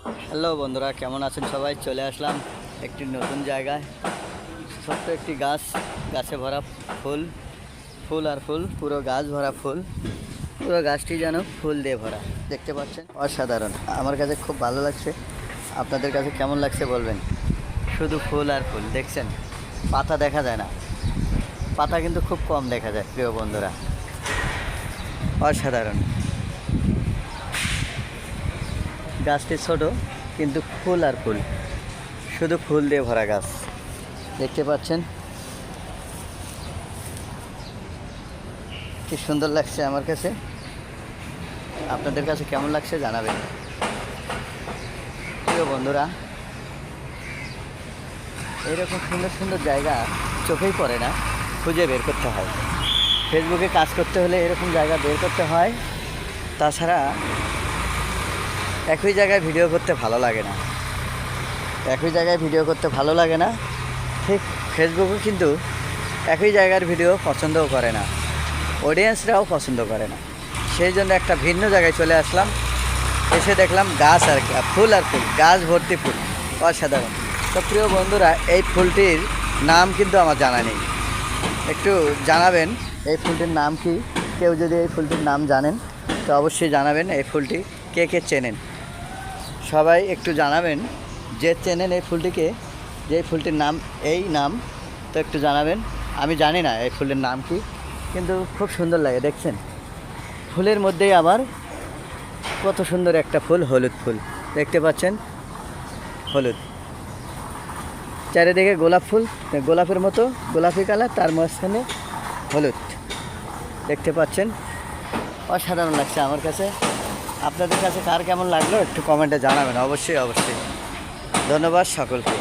Hello বন্ধুরা, কেমন আছেন সবাই? চলে আসলাম একটি নতুন জায়গায়। ছোট্ট একটি গাছ, গাছে ভরা ফুল, ফুল আর ফুল, পুরো গাছ ভরা ফুল। পুরো গাছটি যেন ফুল দিয়ে ভরা, দেখতে পাচ্ছেন, অসাধারণ। আমার কাছে খুব ভালো লাগছে। আপনাদের কাছে কেমন লাগছে বলবেন। শুধু ফুল আর ফুল, দেখছেন, পাতা দেখা যায় না। পাতা কিন্তু খুব কম দেখা যায় প্রিয় বন্ধুরা, অসাধারণ। গাছটি ছোট কিন্তু ফুল আর ফুল, শুধু ফুল দিয়ে ভরা গাছ, দেখতে পাচ্ছেন। কি সুন্দর লাগছে আমার কাছে। আপনাদের কাছে কেমন লাগছে জানাবেন প্রিয় বন্ধুরা। এইরকম সুন্দর সুন্দর জায়গা চোখেই পড়ে না, খুঁজে বের করতে হয়। ফেসবুকে কাজ করতে হলে এরকম জায়গা বের করতে হয়। তাছাড়া একই জায়গায় ভিডিও করতে ভালো লাগে না, একই জায়গায় ভিডিও করতে ভালো লাগে না। ঠিক ফেসবুকে কিন্তু একই জায়গার ভিডিও পছন্দও করে না, অডিয়েন্সরাও পছন্দ করে না। সেই জন্য একটা ভিন্ন জায়গায় চলে আসলাম। এসে দেখলাম গাছ আর ফুল আর ফুল, গাছ ভর্তি ফুল, অসাধারণ। তো প্রিয় বন্ধুরা, এই ফুলটির নাম কিন্তু আমার জানা নেই, একটু জানাবেন এই ফুলটির নাম কি। কেউ যদি এই ফুলটির নাম জানেন তো অবশ্যই জানাবেন। এই ফুলটি কে কে চেনেন সবাই একটু জানাবেন। যে চেনেন এই ফুলটিকে, যে ফুলটির নাম এই নাম, তো একটু জানাবেন। আমি জানি না এই ফুলের নাম কি, কিন্তু খুব সুন্দর লাগে। দেখছেন, ফুলের মধ্যেই আবার কত সুন্দর একটা ফুল, হলুদ ফুল, দেখতে পাচ্ছেন, হলুদ। চারিদিকে গোলাপ ফুল, গোলাপের মতো গোলাপি কালার, তার মাঝখানে হলুদ, দেখতে পাচ্ছেন, অসাধারণ লাগছে আমার কাছে। আপনাদের কাছে কার কেমন লাগলো একটু কমেন্টে জানাবেন, অবশ্যই অবশ্যই। ধন্যবাদ সকলকে।